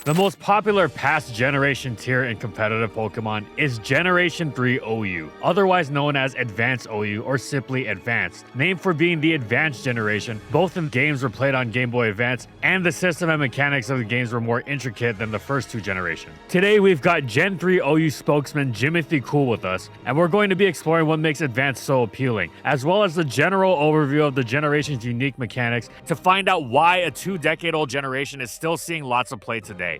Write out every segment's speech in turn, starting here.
The most popular past generation tier in competitive Pokemon is Generation 3 OU, otherwise known as Advanced OU or simply Advanced, named for being the advanced generation. Both in games were played on Game Boy Advance, and the system and mechanics of the games were more intricate than the first two generations. Today we've got Gen 3 OU spokesman Jimothy Cool with us, and we're going to be exploring what makes Advanced so appealing, as well as the general overview of the generation's unique mechanics to find out why a 2-decade-old generation is still seeing lots of play today.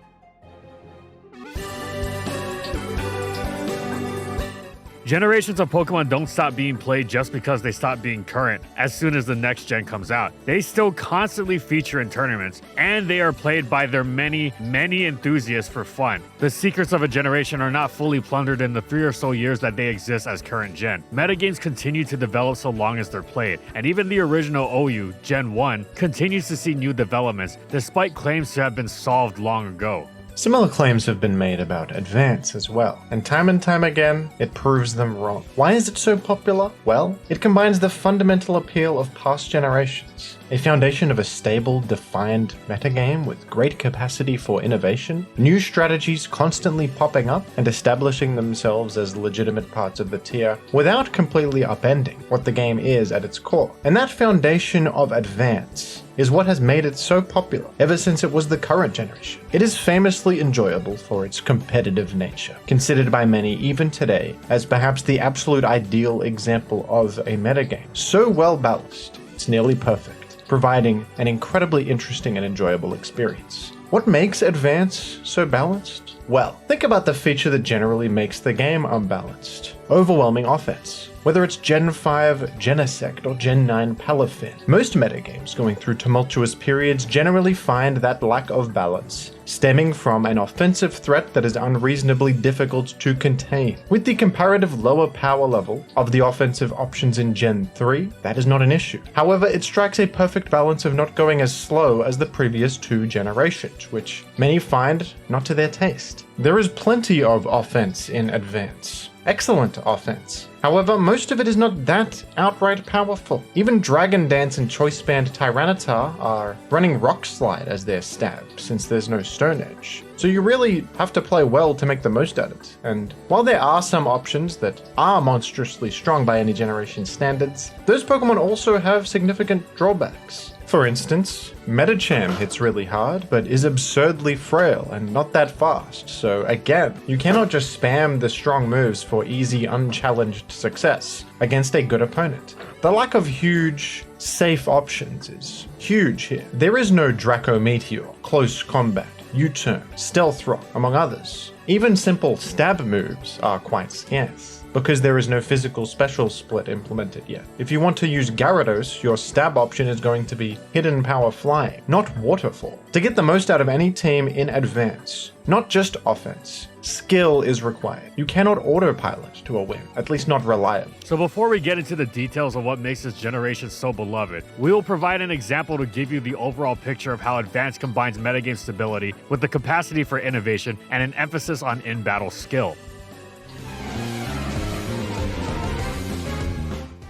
Generations of Pokemon don't stop being played just because they stop being current as soon as the next gen comes out. They still constantly feature in tournaments, and they are played by their many enthusiasts for fun. The secrets of a generation are not fully plundered in the 3 or so years that they exist as current gen. Metagames continue to develop so long as they're played, and even the original OU, Gen 1, continues to see new developments, despite claims to have been solved long ago. Similar claims have been made about Advance as well, and time again, it proves them wrong. Why is it so popular? Well, it combines the fundamental appeal of past generations, a foundation of a stable, defined metagame with great capacity for innovation, new strategies constantly popping up and establishing themselves as legitimate parts of the tier without completely upending what the game is at its core. And that foundation of Advance is what has made it so popular ever since it was the current generation. It is famously enjoyable for its competitive nature, considered by many even today as perhaps the absolute ideal example of a metagame. So well balanced, it's nearly perfect, providing an incredibly interesting and enjoyable experience. What makes Advance so balanced? Well, think about the feature that generally makes the game unbalanced. Overwhelming offense. Whether it's Gen 5 Genesect or Gen 9 Palafin, most metagames going through tumultuous periods generally find that lack of balance stemming from an offensive threat that is unreasonably difficult to contain. With the comparative lower power level of the offensive options in Gen 3, that is not an issue. However, it strikes a perfect balance of not going as slow as the previous 2 generations, which many find not to their taste. There is plenty of offense in Advance. Excellent offense. However, most of it is not that outright powerful. Even Dragon Dance and Choice Band Tyranitar are running Rock Slide as their stab, since there's no Stone Edge. So you really have to play well to make the most out of it. And while there are some options that are monstrously strong by any generation standards, those Pokemon also have significant drawbacks. For instance, Metacham hits really hard, but is absurdly frail and not that fast, so again, you cannot just spam the strong moves for easy, unchallenged success against a good opponent. The lack of huge, safe options is huge here. There is no Draco Meteor, Close Combat, U-Turn, Stealth Rock, among others. Even simple stab moves are quite scarce, because there is no physical special split implemented yet. If you want to use Gyarados, your stab option is going to be Hidden Power Flying, not Waterfall. To get the most out of any team in Advance, not just offense, skill is required. You cannot autopilot to a win, at least not reliably. So before we get into the details of what makes this generation so beloved, we will provide an example to give you the overall picture of how Advance combines metagame stability with the capacity for innovation and an emphasis on in-battle skill.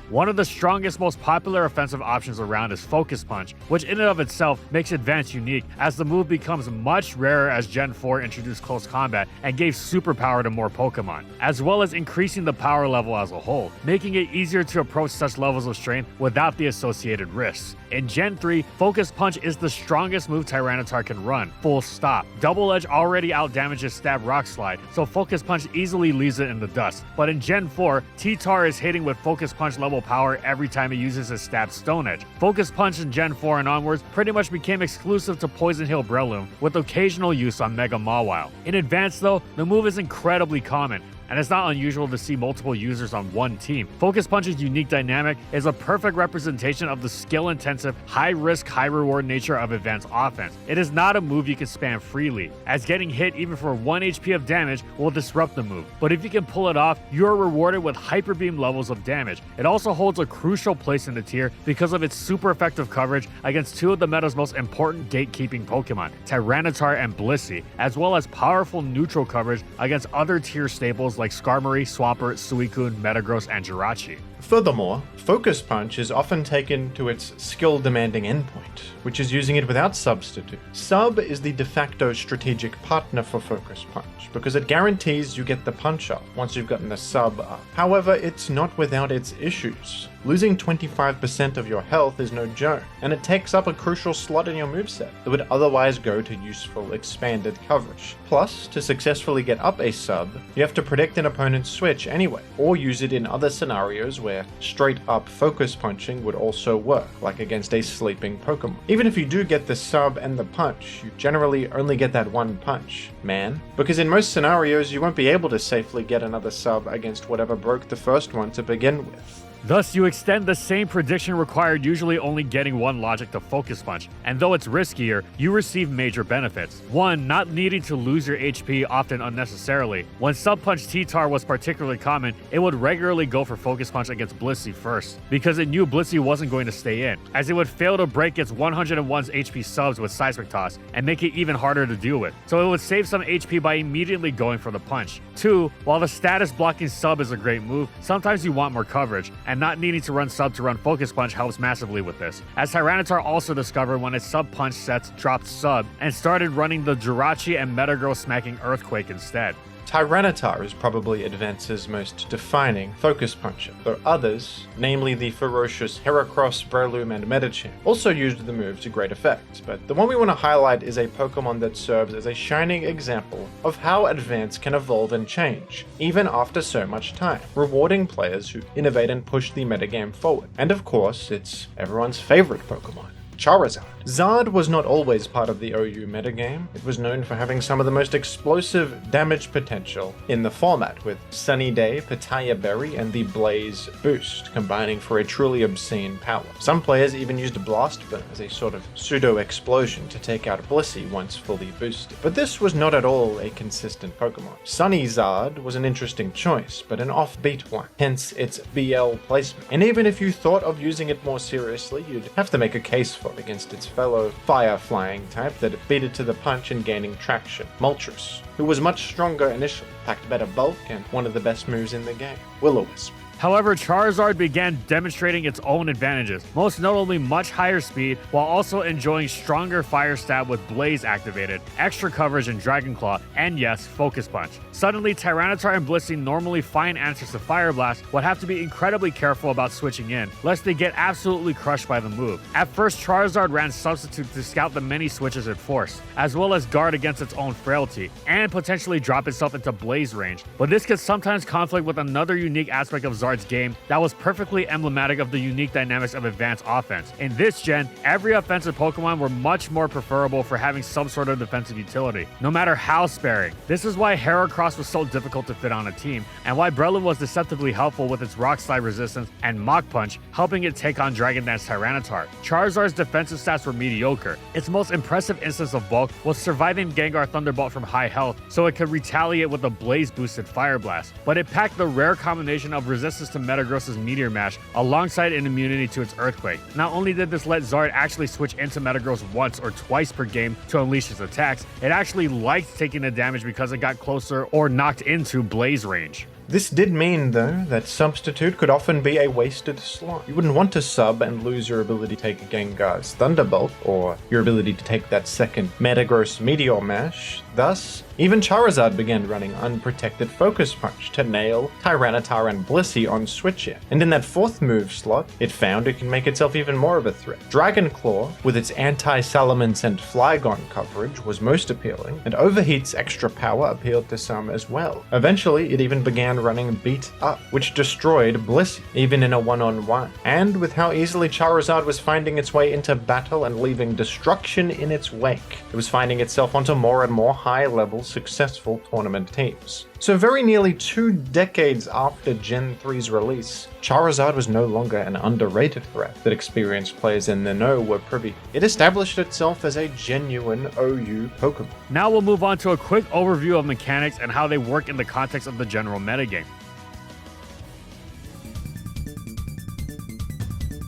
One of the strongest, most popular offensive options around is Focus Punch, which in and of itself makes Advance unique as the move becomes much rarer as Gen 4 introduced Close Combat and gave superpower to more Pokemon, as well as increasing the power level as a whole, making it easier to approach such levels of strength without the associated risks. In Gen 3, Focus Punch is the strongest move Tyranitar can run, full stop. Double Edge already outdamages Stab Rock Slide, so Focus Punch easily leaves it in the dust. But in Gen 4, T-Tar is hitting with Focus Punch level power every time he uses his Stab Stone Edge. Focus Punch in Gen 4 and onwards pretty much became exclusive to Poison Hill Breloom, with occasional use on Mega Mawile. In Advance though, the move is incredibly common, and it's not unusual to see multiple users on one team. Focus Punch's unique dynamic is a perfect representation of the skill-intensive, high-risk, high-reward nature of Advanced offense. It is not a move you can spam freely, as getting hit even for 1 HP of damage will disrupt the move. But if you can pull it off, you are rewarded with Hyper Beam levels of damage. It also holds a crucial place in the tier because of its super effective coverage against 2 of the meta's most important gatekeeping Pokemon, Tyranitar and Blissey, as well as powerful neutral coverage against other tier staples moves like Skarmory, Swampert, Suicune, Metagross, and Jirachi. Furthermore, Focus Punch is often taken to its skill-demanding endpoint, which is using it without Substitute. Sub is the de facto strategic partner for Focus Punch, because it guarantees you get the punch up once you've gotten the sub up. However, it's not without its issues. Losing 25% of your health is no joke, and it takes up a crucial slot in your moveset that would otherwise go to useful expanded coverage. Plus, to successfully get up a sub, you have to predict an opponent's switch anyway, or use it in other scenarios where straight up focus punching would also work, like against a sleeping Pokemon. Even if you do get the sub and the punch, you generally only get that one punch, man, because in most scenarios you won't be able to safely get another sub against whatever broke the first one to begin with. Thus, you extend the same prediction required, usually only getting one logic to Focus Punch, and though it's riskier, you receive major benefits. 1. Not needing to lose your HP often unnecessarily. When Sub Punch T-Tar was particularly common, it would regularly go for Focus Punch against Blissey first, because it knew Blissey wasn't going to stay in, as it would fail to break its 101's HP subs with Seismic Toss, and make it even harder to deal with, so it would save some HP by immediately going for the punch. 2. While the status blocking sub is a great move, sometimes you want more coverage, and not needing to run sub to run Focus Punch helps massively with this, as Tyranitar also discovered when its sub punch sets dropped sub and started running the Jirachi and Metagross smacking Earthquake instead. Tyranitar is probably Advance's most defining Focus Puncher, though others, namely the ferocious Heracross, Breloom, and Medicham, also used the move to great effect, but the one we want to highlight is a Pokemon that serves as a shining example of how Advance can evolve and change, even after so much time, rewarding players who innovate and push the metagame forward. And of course, it's everyone's favorite Pokemon, Charizard. Zard was not always part of the OU metagame. It was known for having some of the most explosive damage potential in the format, with Sunny Day, Pitaya Berry, and the Blaze Boost combining for a truly obscene power. Some players even used Blast Burn as a sort of pseudo-explosion to take out Blissey once fully boosted. But this was not at all a consistent Pokemon. Sunny Zard was an interesting choice, but an offbeat one, hence its BL placement. And even if you thought of using it more seriously, you'd have to make a case for it against its fellow fire-flying type that beat it to the punch in gaining traction, Moltres, who was much stronger initially, packed better bulk, and one of the best moves in the game, Will-O-Wisp. However, Charizard began demonstrating its own advantages, most notably much higher speed, while also enjoying stronger fire stab with Blaze activated, extra coverage in Dragon Claw, and yes, Focus Punch. Suddenly, Tyranitar and Blissey, normally fine answers to Fire Blast, would have to be incredibly careful about switching in, lest they get absolutely crushed by the move. At first, Charizard ran Substitute to scout the many switches it forced, as well as guard against its own frailty, and potentially drop itself into Blaze range, but this could sometimes conflict with another unique aspect of Zard's game that was perfectly emblematic of the unique dynamics of advanced offense. In this gen, every offensive Pokemon were much more preferable for having some sort of defensive utility, no matter how sparing. This is why Heracross was so difficult to fit on a team, and why Breloom was deceptively helpful with its Rock Slide resistance and Mach Punch, helping it take on Dragon Dance Tyranitar. Charizard's defensive stats were mediocre. Its most impressive instance of bulk was surviving Gengar Thunderbolt from high health, so it could retaliate with a Blaze boosted Fire Blast, but it packed the rare combination of resistance to Metagross's Meteor Mash alongside an immunity to its Earthquake. Not only did this let Zard actually switch into Metagross once or twice per game to unleash its attacks, it actually liked taking the damage because it got closer or knocked into Blaze range. This did mean, though, that Substitute could often be a wasted slot. You wouldn't want to sub and lose your ability to take Gengar's Thunderbolt, or your ability to take that second Metagross Meteor Mash. Thus, even Charizard began running unprotected Focus Punch to nail Tyranitar and Blissey on switch-in. And in that fourth move slot, it found it can make itself even more of a threat. Dragon Claw, with its anti-Salamence and Flygon coverage, was most appealing, and Overheat's extra power appealed to some as well. Eventually, it even began running Beat Up, which destroyed Blissey, even in a one-on-one. And with how easily Charizard was finding its way into battle and leaving destruction in its wake, it was finding itself onto more and more high-level successful tournament teams. So very nearly 2 decades after Gen 3's release, Charizard was no longer an underrated threat that experienced players in the know were privy. It established itself as a genuine OU Pokemon. Now we'll move on to a quick overview of mechanics and how they work in the context of the general metagame.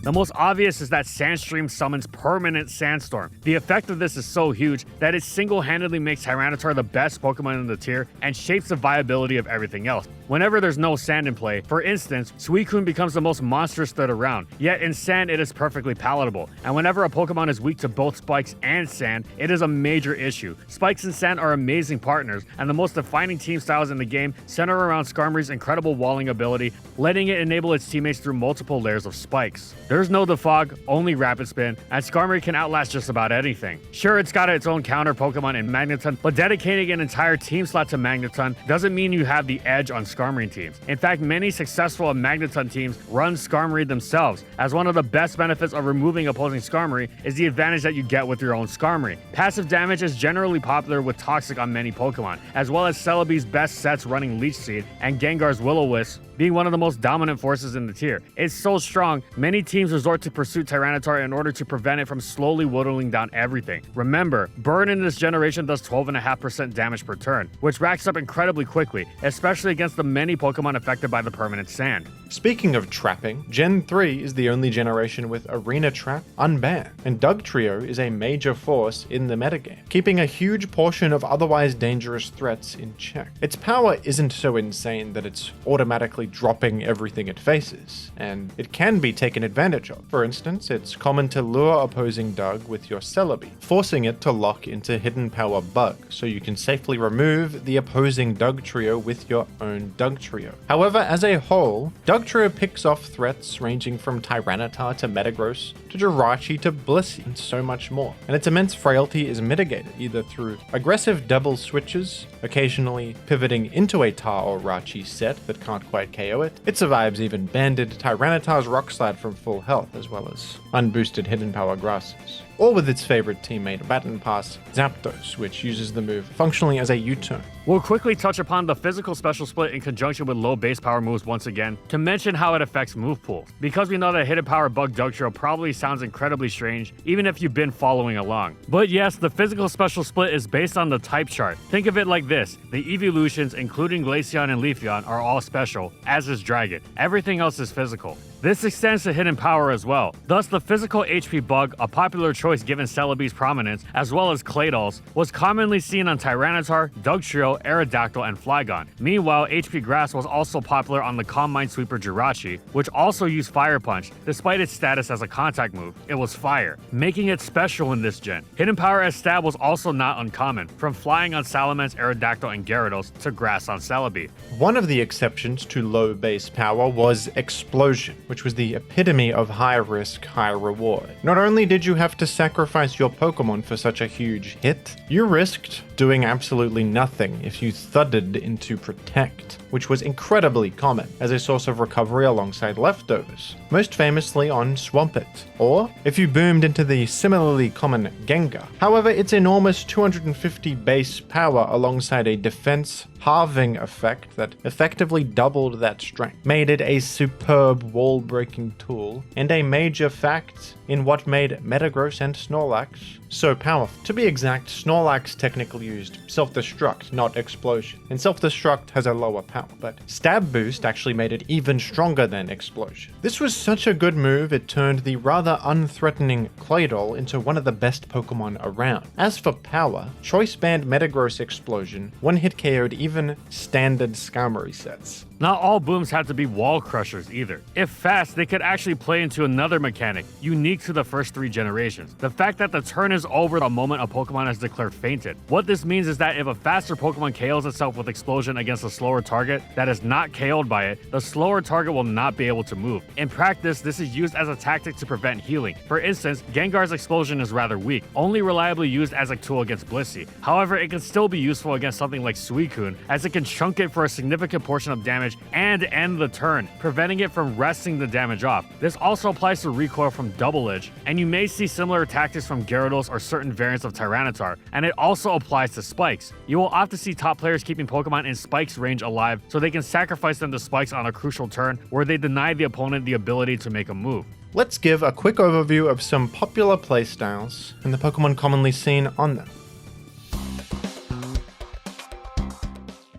The most obvious is that Sandstream summons Permanent Sandstorm. The effect of this is so huge that it single-handedly makes Tyranitar the best Pokemon in the tier and shapes the viability of everything else. Whenever there's no sand in play, for instance, Suicune becomes the most monstrous threat around, yet in sand it is perfectly palatable, and whenever a Pokemon is weak to both spikes and sand, it is a major issue. Spikes and sand are amazing partners, and the most defining team styles in the game center around Skarmory's incredible walling ability, letting it enable its teammates through multiple layers of spikes. There's no Defog, only Rapid Spin, and Skarmory can outlast just about anything. Sure, it's got its own counter Pokemon in Magneton, but dedicating an entire team slot to Magneton doesn't mean you have the edge on Skarmory teams. In fact, many successful Magneton teams run Skarmory themselves, as one of the best benefits of removing opposing Skarmory is the advantage that you get with your own Skarmory. Passive damage is generally popular with Toxic on many Pokemon, as well as Celebi's best sets running Leech Seed and Gengar's Will-O-Wisp being one of the most dominant forces in the tier. It's so strong, many teams resort to Pursuit Tyranitar in order to prevent it from slowly whittling down everything. Remember, Burn in this generation does 12.5% damage per turn, which racks up incredibly quickly, especially against the many Pokemon affected by the permanent sand. Speaking of trapping, Gen 3 is the only generation with Arena Trap unbanned, and Dugtrio is a major force in the metagame, keeping a huge portion of otherwise dangerous threats in check. Its power isn't so insane that it's automatically dropping everything it faces, and it can be taken advantage of. For instance, it's common to lure opposing Dug with your Celebi, forcing it to lock into Hidden Power Bug, so you can safely remove the opposing Dugtrio with your own Dugtrio. However, as a whole, Dugtrio picks off threats ranging from Tyranitar to Metagross to Jirachi to Blissey, and so much more. And its immense frailty is mitigated either through aggressive double switches, occasionally pivoting into a Tar or Rachi set that can't quite KO it. It survives even banded Tyranitar's Rock Slide from full health, as well as unboosted Hidden Power Grasses. Or with its favorite teammate Baton Pass, Zapdos, which uses the move functionally as a U-turn. We'll quickly touch upon the physical special split in conjunction with low base power moves once again, to mention how it affects move pools. Because we know that Hidden Power Bug Dugtrio probably sounds incredibly strange, even if you've been following along. But yes, the physical special split is based on the type chart. Think of it like this: the evolutions, including Glaceon and Leafeon, are all special, as is Dragon. Everything else is physical. This extends to Hidden Power as well. Thus, the physical HP bug, a popular choice given Celebi's prominence, as well as Claydolls, was commonly seen on Tyranitar, Dugtrio, Aerodactyl, and Flygon. Meanwhile, HP Grass was also popular on the Calm Minesweeper Jirachi, which also used Fire Punch. Despite its status as a contact move, it was fire, making it special in this gen. Hidden Power as stab was also not uncommon, from Flying on Salamence, Aerodactyl, and Gyarados to Grass on Celebi. One of the exceptions to low base power was Explosion, which was the epitome of high risk, high reward. Not only did you have to sacrifice your Pokemon for such a huge hit, you risked doing absolutely nothing if you thudded into Protect, which was incredibly common as a source of recovery alongside Leftovers, most famously on Swampert, or if you boomed into the similarly common Gengar. However, its enormous 250 base power alongside a defense halving effect that effectively doubled that strength made it a superb wall-breaking tool and a major fact in what made Metagross and Snorlax so powerful. To be exact, Snorlax technically used Self-Destruct, not Explosion, and Self-Destruct has a lower power, but Stab Boost actually made it even stronger than Explosion. This was such a good move, it turned the rather unthreatening Claydol into one of the best Pokemon around. As for power, Choice Band Metagross Explosion one-hit KO'd even standard Skarmory sets. Not all booms have to be wall crushers either. If fast, they could actually play into another mechanic, unique to the first 3 generations. The fact that the turn is over the moment a Pokemon has declared fainted. What this means is that if a faster Pokemon KOs itself with Explosion against a slower target that is not KO'd by it, the slower target will not be able to move. In practice, this is used as a tactic to prevent healing. For instance, Gengar's Explosion is rather weak, only reliably used as a tool against Blissey. However, it can still be useful against something like Suicune, as it can chunk it for a significant portion of damage and end the turn, preventing it from resting the damage off. This also applies to recoil from Double Edge, and you may see similar tactics from Gyarados or certain variants of Tyranitar, and it also applies to Spikes. You will often see top players keeping Pokemon in Spikes range alive so they can sacrifice them to Spikes on a crucial turn where they deny the opponent the ability to make a move. Let's give a quick overview of some popular playstyles and the Pokemon commonly seen on them.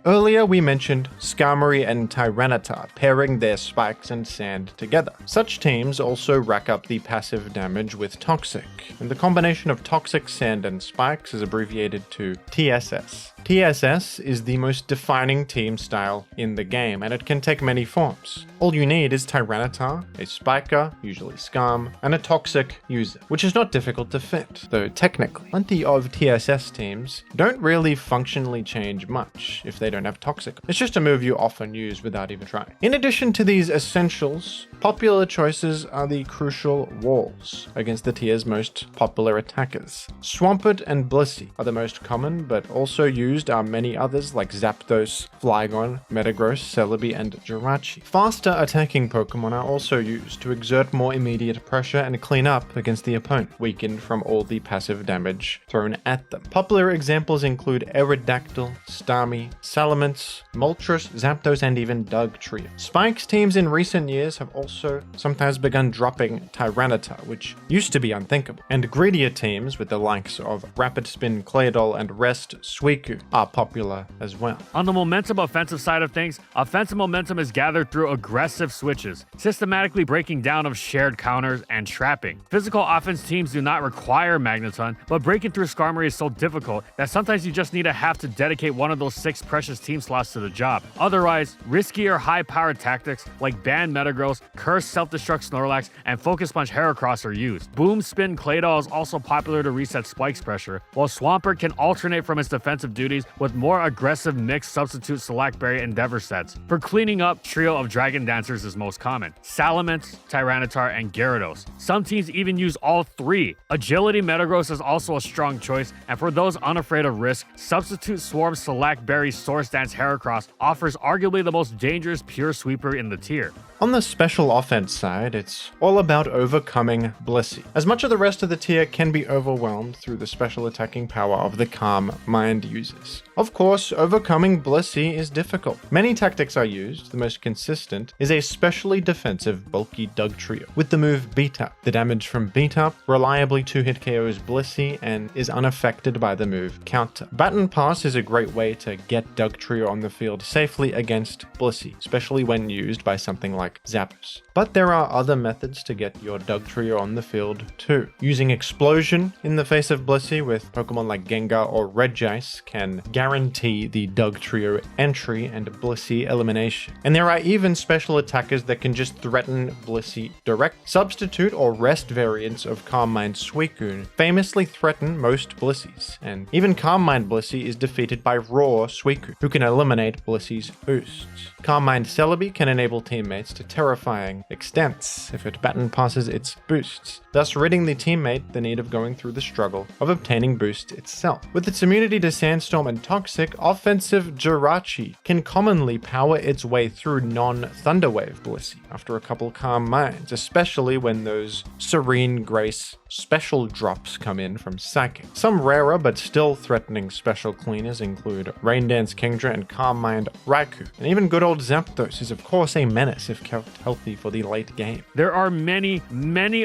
Earlier we mentioned Skarmory and Tyranitar pairing their spikes and sand together. Such teams also rack up the passive damage with Toxic, and the combination of Toxic, Sand, and Spikes is abbreviated to TSS. TSS is the most defining team style in the game, and it can take many forms. All you need is Tyranitar, a Spiker, usually Skarm, and a Toxic user, which is not difficult to fit, though technically. Plenty of TSS teams don't really functionally change much if they don't have Toxic. It's just a move you often use without even trying. In addition to these essentials, popular choices are the crucial walls against the tier's most popular attackers. Swampert and Blissey are the most common, but also used are many others like Zapdos, Flygon, Metagross, Celebi, and Jirachi. Faster attacking Pokemon are also used to exert more immediate pressure and clean up against the opponent, weakened from all the passive damage thrown at them. Popular examples include Aerodactyl, Starmie, Salamence, Moltres, Zapdos, and even Dugtrio. Spikes teams in recent years have also sometimes begun dropping Tyranitar, which used to be unthinkable, and greedier teams with the likes of Rapid Spin, Claydol, and Rest Suicune are popular as well. On the momentum offensive side of things, offensive momentum is gathered through aggressive switches, systematically breaking down of shared counters and trapping. Physical offense teams do not require Magneton, but breaking through Skarmory is so difficult that sometimes you just need to have to dedicate one of those 6 precious team slots to the job. Otherwise, riskier high-powered tactics like Ban Metagross, Curse Self-Destruct Snorlax, and Focus Punch Heracross are used. Boom Spin Claydol is also popular to reset Spike's pressure, while Swampert can alternate from its defensive duties with more aggressive mixed substitute Select Berry Endeavor sets. For cleaning up, Trio of Dragon Dancers is most common. Salamence, Tyranitar, and Gyarados. Some teams even use all 3. Agility Metagross is also a strong choice, and for those unafraid of risk, Substitute Swarm Select Berry Source Dance Heracross offers arguably the most dangerous pure sweeper in the tier. On the special offense side, it's all about overcoming Blissey, as much of the rest of the tier can be overwhelmed through the special attacking power of the Calm Mind users. Of course, overcoming Blissey is difficult. Many tactics are used. The most consistent is a specially defensive bulky Dugtrio with the move Beat Up. The damage from Beat Up reliably 2-hit KOs Blissey and is unaffected by the move Counter. Baton Pass is a great way to get Dugtrio on the field safely against Blissey, especially when used by something like Zapdos. But there are other methods to get your Dugtrio on the field too. Using Explosion in the face of Blissey with Pokemon like Gengar or Regice can guarantee the Dugtrio entry and Blissey elimination. And there are even special attackers that can just threaten Blissey direct. Substitute or Rest variants of Calm Mind Suicune famously threaten most Blisseys, and even Calm Mind Blissey is defeated by Raw Suicune, who can eliminate Blissey's boosts. Calm Mind Celebi can enable teammates to terrifying extents if it baton passes its boosts, thus ridding the teammate the need of going through the struggle of obtaining boosts itself. With its immunity to Sandstorm and Toxic, offensive Jirachi can commonly power its way through non-Thunderwave Blissey after a couple Calm Minds, especially when those Serene Grace special drops come in from Psychic. Some rarer but still threatening special cleaners include Rain Dance Kingdra and Calm Mind Raikou, and even good old Zapdos is of course a menace if kept healthy for the late game. There are many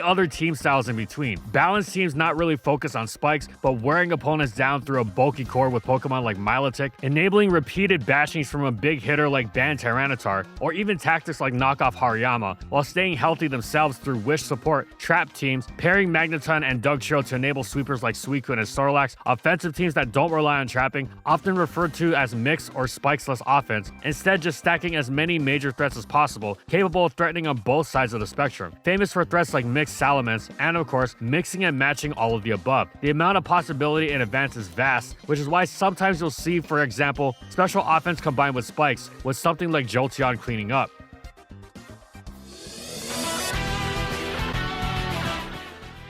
other team styles in between. Balanced teams not really focus on spikes, but wearing opponents down through a bulky core with Pokemon like Milotic, enabling repeated bashings from a big hitter like Ban Tyranitar, or even tactics like Knockoff Hariyama, while staying healthy themselves through Wish support. Trap teams, pairing Magneton and Dugtrio to enable sweepers like Suicune and Snorlax. Offensive teams that don't rely on trapping, often referred to as mix or spikesless offense, instead just stacking as many major threats as possible, capable of threatening on both sides of the spectrum. Famous for threats like mixed Salamence, and of course, mixing and matching all of the above. The amount of possibility in advance is vast, which is why sometimes you'll see, for example, special offense combined with spikes, with something like Jolteon cleaning up.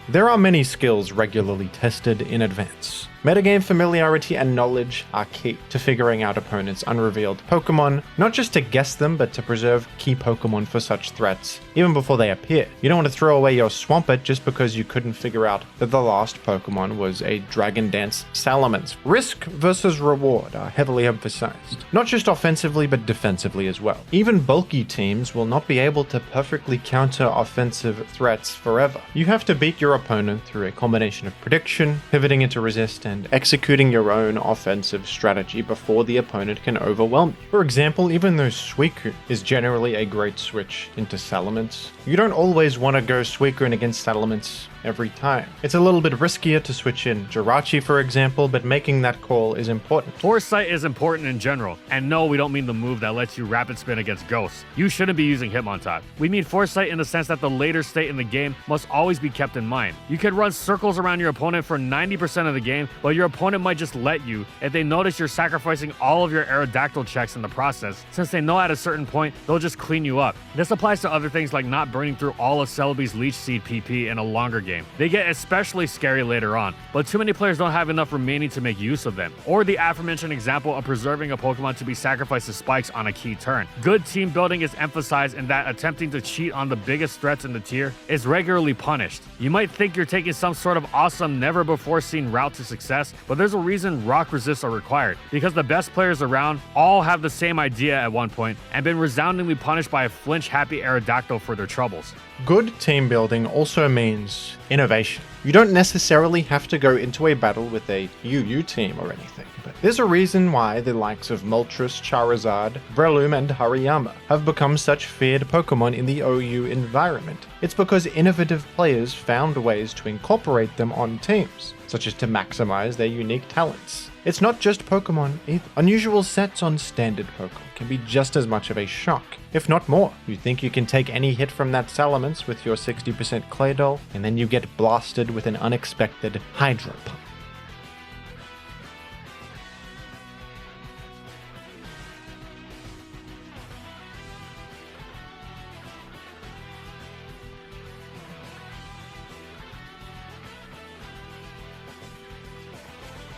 There are many skills regularly tested in advance. Metagame familiarity and knowledge are key to figuring out opponents' unrevealed Pokemon, not just to guess them, but to preserve key Pokemon for such threats, even before they appear. You don't want to throw away your Swampert just because you couldn't figure out that the last Pokemon was a Dragon Dance Salamence. Risk versus reward are heavily emphasized, not just offensively, but defensively as well. Even bulky teams will not be able to perfectly counter offensive threats forever. You have to beat your opponent through a combination of prediction, pivoting into resist, and and executing your own offensive strategy before the opponent can overwhelm you. For example, even though Suicune is generally a great switch into Salamence, you don't always want to go Suicune against Salamence every time. It's a little bit riskier to switch in Jirachi, for example, but making that call is important. Foresight is important in general, and no, we don't mean the move that lets you rapid spin against ghosts. You shouldn't be using Hitmontop. We mean Foresight in the sense that the later state in the game must always be kept in mind. You could run circles around your opponent for 90% of the game, but your opponent might just let you if they notice you're sacrificing all of your Aerodactyl checks in the process, since they know at a certain point they'll just clean you up. This applies to other things like not burning through all of Celebi's Leech Seed PP in a longer game. They get especially scary later on, but too many players don't have enough remaining to make use of them. Or the aforementioned example of preserving a Pokemon to be sacrificed to spikes on a key turn. Good team building is emphasized in that attempting to cheat on the biggest threats in the tier is regularly punished. You might think you're taking some sort of awesome, never before seen route to success, but there's a reason rock resists are required, because the best players around all have the same idea at one point and been resoundingly punished by a flinch-happy Aerodactyl for their troubles. Good team building also means innovation. You don't necessarily have to go into a battle with a UU team or anything, but there's a reason why the likes of Moltres, Charizard, Breloom, and Hariyama have become such feared Pokemon in the OU environment. It's because innovative players found ways to incorporate them on teams, such as to maximize their unique talents. It's not just Pokemon either. Unusual sets on standard Pokemon can be just as much of a shock, if not more. You think you can take any hit from that Salamence with your 60% Claydol, and then you get blasted with an unexpected Hydro Pump.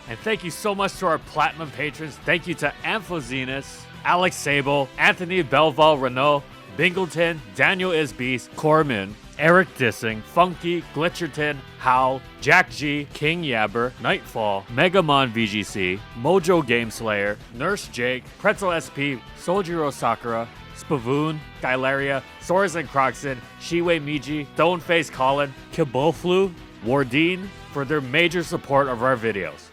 And thank you so much to our Platinum patrons. Thank you to Amphozenus, Alex Sable, Anthony Belval Renault, Bingleton, Daniel Isbeast, Corman, Eric Dissing, Funky, Glitcherton, Howl, Jack G, King Yabber, Nightfall, Megamon VGC, Mojo Gameslayer, Nurse Jake, Pretzel SP, Sojiro Sakura, Spavoon, Gylaria, Sora's and Croxon, Shiwei Miji, Stoneface Colin, Kiboflu, Wardine for their major support of our videos.